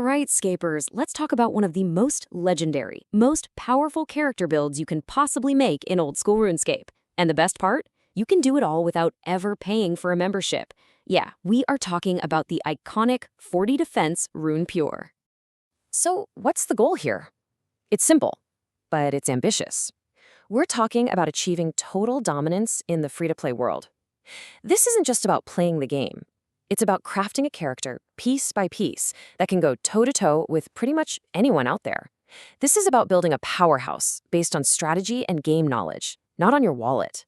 right, Scapers, let's talk about one of the most legendary, most powerful character builds you can possibly make in old school RuneScape. And the best part? You can do it all without ever paying for a membership. Yeah, we are talking about the iconic 40 Defense Rune Pure. So, what's the goal here? It's simple, but it's ambitious. We're talking about achieving total dominance in the free-to-play world. This isn't just about playing the game. It's about crafting a character, piece by piece, that can go toe-to-toe with pretty much anyone out there. This is about building a powerhouse based on strategy and game knowledge, not on your wallet.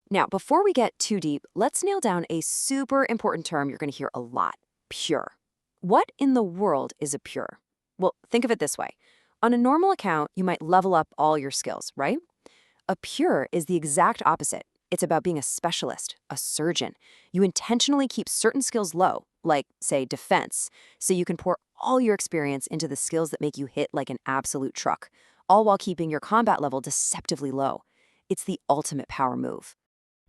Now, before we get too deep, let's nail down a super important term you're going to hear a lot: pure. What in the world is a pure? Well, think of it this way. On a normal account, you might level up all your skills, right? A pure is the exact opposite. It's about being a specialist, a surgeon. You intentionally keep certain skills low, like, say, defense, so you can pour all your experience into the skills that make you hit like an absolute truck, all while keeping your combat level deceptively low. It's the ultimate power move.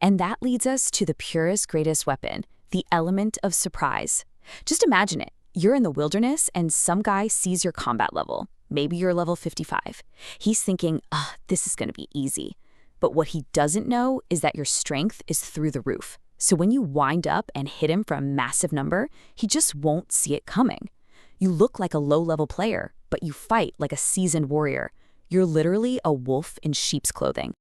And that leads us to the purest, greatest weapon, the element of surprise. Just imagine it. You're in the wilderness and some guy sees your combat level. Maybe you're level 55. He's thinking, this is going to be easy. But what he doesn't know is that your strength is through the roof. So when you wind up and hit him for a massive number, he just won't see it coming. You look like a low-level player, but you fight like a seasoned warrior. You're literally a wolf in sheep's clothing.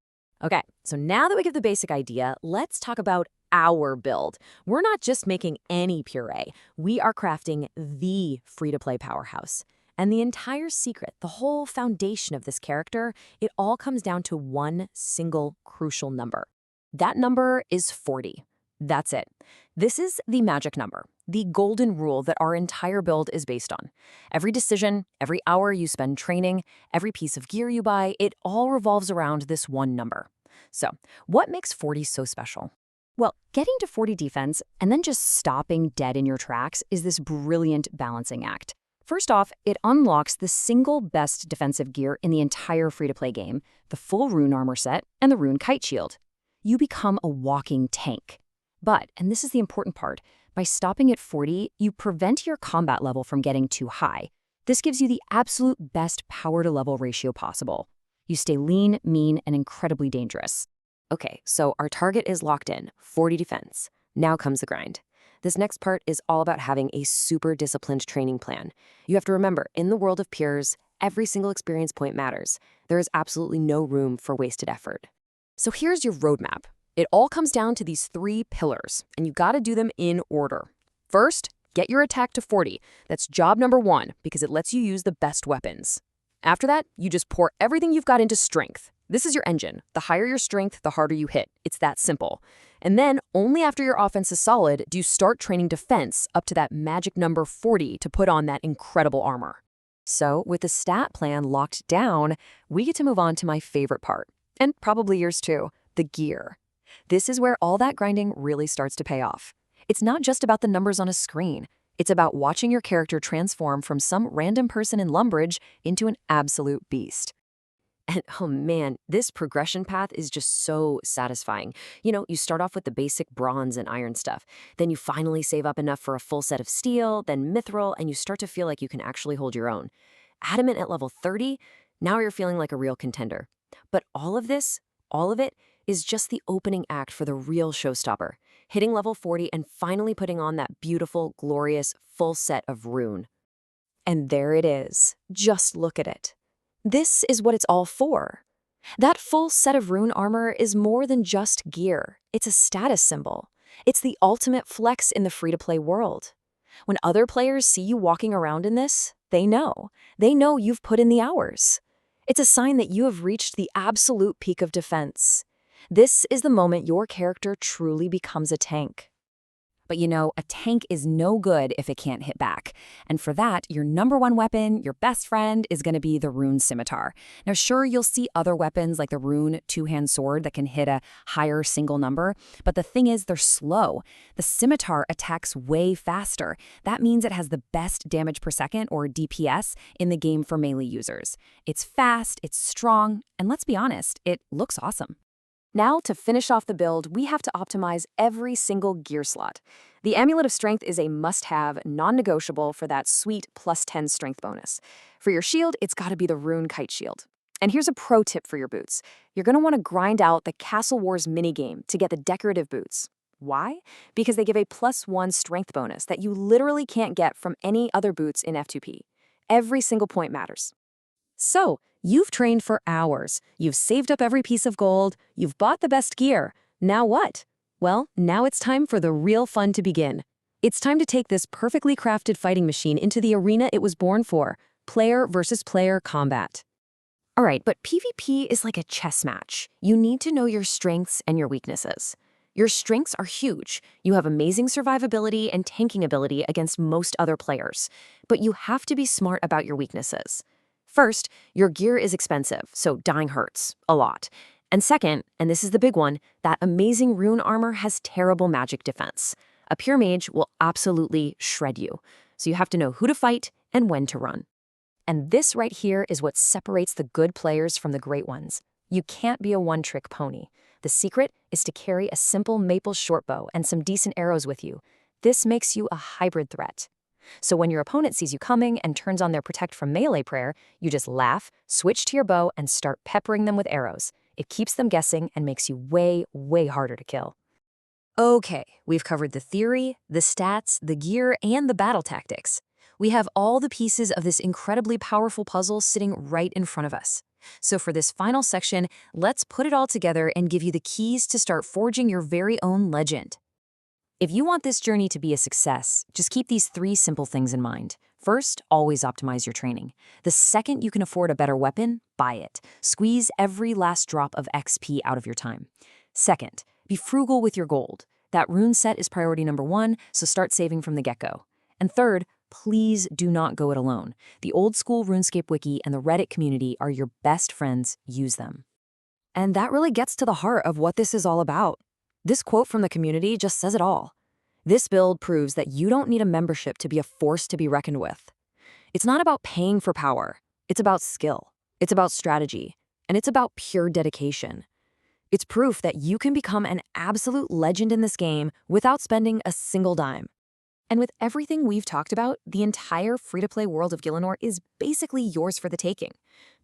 Okay, so now that we get the basic idea, let's talk about our build. We're not just making any puree. We are crafting the free-to-play powerhouse. And the entire secret, the whole foundation of this character, it all comes down to one single crucial number. That number is 40. That's it. This is the magic number, the golden rule that our entire build is based on. Every decision, every hour you spend training, every piece of gear you buy, it all revolves around this one number. So, what makes 40 so special? Well, getting to 40 defense and then just stopping dead in your tracks is this brilliant balancing act. First off, it unlocks the single best defensive gear in the entire free-to-play game, the full Rune Armour set and the Rune Kite Shield. You become a walking tank. But, and this is the important part, by stopping at 40, you prevent your combat level from getting too high. This gives you the absolute best power-to-level ratio possible. You stay lean, mean, and incredibly dangerous. Okay, so our target is locked in, 40 defense. Now comes the grind. This next part is all about having a super disciplined training plan. You have to remember, in the world of pures, every single experience point matters. There is absolutely no room for wasted effort. So here's your roadmap. It all comes down to these 3 pillars, and you gotta do them in order. First, get your attack to 40. That's job number 1, because it lets you use the best weapons. After that, you just pour everything you've got into strength. This is your engine. The higher your strength, the harder you hit. It's that simple. And then, only after your offense is solid, do you start training defense up to that magic number 40 to put on that incredible armor. So, with the stat plan locked down, we get to move on to my favorite part, and probably yours too, the gear. This is where all that grinding really starts to pay off. It's not just about the numbers on a screen. It's about watching your character transform from some random person in Lumbridge into an absolute beast. And oh man, this progression path is just so satisfying. You know, you start off with the basic bronze and iron stuff. Then you finally save up enough for a full set of steel, then mithril, and you start to feel like you can actually hold your own. Adamant at level 30, now you're feeling like a real contender. But all of it, is just the opening act for the real showstopper. Hitting level 40 and finally putting on that beautiful, glorious, full set of rune. And there it is. Just look at it. This is what it's all for. That full set of rune armor is more than just gear. It's a status symbol. It's the ultimate flex in the free-to-play world. When other players see you walking around in this, they know. They know you've put in the hours. It's a sign that you have reached the absolute peak of defense. This is the moment your character truly becomes a tank. But you know, a tank is no good if it can't hit back. And for that, your number 1 weapon, your best friend, is going to be the Rune Scimitar. Now sure, you'll see other weapons like the Rune 2-hand sword that can hit a higher single number, but the thing is they're slow. The Scimitar attacks way faster. That means it has the best damage per second, or DPS, in the game for melee users. It's fast, it's strong, and let's be honest, it looks awesome. Now, to finish off the build, we have to optimize every single gear slot. The Amulet of Strength is a must-have, non-negotiable for that sweet +10 strength bonus. For your shield, it's got to be the Rune Kite Shield. And here's a pro tip for your boots. You're going to want to grind out the Castle Wars minigame to get the Decorative Boots. Why? Because they give a +1 strength bonus that you literally can't get from any other boots in F2P. Every single point matters. So, you've trained for hours, you've saved up every piece of gold, you've bought the best gear. Now what? Well, now it's time for the real fun to begin. It's time to take this perfectly crafted fighting machine into the arena it was born for, player versus player combat. All right, but PvP is like a chess match. You need to know your strengths and your weaknesses. Your strengths are huge. You have amazing survivability and tanking ability against most other players. But you have to be smart about your weaknesses. First, your gear is expensive, so dying hurts a lot. And second, and this is the big one, that amazing Rune Armour has terrible magic defense. A pure mage will absolutely shred you. So you have to know who to fight and when to run. And this right here is what separates the good players from the great ones. You can't be a one-trick pony. The secret is to carry a simple maple shortbow and some decent arrows with you. This makes you a hybrid threat. So when your opponent sees you coming and turns on their Protect from Melee prayer, you just laugh, switch to your bow, and start peppering them with arrows. It keeps them guessing and makes you way, way harder to kill. Okay, we've covered the theory, the stats, the gear, and the battle tactics. We have all the pieces of this incredibly powerful puzzle sitting right in front of us. So for this final section, let's put it all together and give you the keys to start forging your very own legend. If you want this journey to be a success, just keep these 3 simple things in mind. First, always optimize your training. The second you can afford a better weapon, buy it. Squeeze every last drop of XP out of your time. Second, be frugal with your gold. That rune set is priority number 1, so start saving from the get-go. And third, please do not go it alone. The old school RuneScape wiki and the Reddit community are your best friends. Use them. And that really gets to the heart of what this is all about. This quote from the community just says it all. This build proves that you don't need a membership to be a force to be reckoned with. It's not about paying for power. It's about skill. It's about strategy. And it's about pure dedication. It's proof that you can become an absolute legend in this game without spending a single dime. And with everything we've talked about, the entire free-to-play world of Gielinor is basically yours for the taking.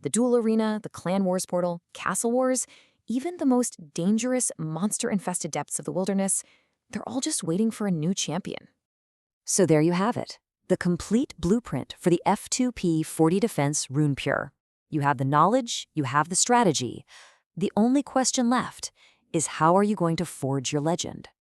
The duel arena, the clan wars portal, castle wars, even the most dangerous, monster-infested depths of the wilderness, they're all just waiting for a new champion. So there you have it, the complete blueprint for the F2P 40 Defense Rune Pure. You have the knowledge, you have the strategy. The only question left is how are you going to forge your legend?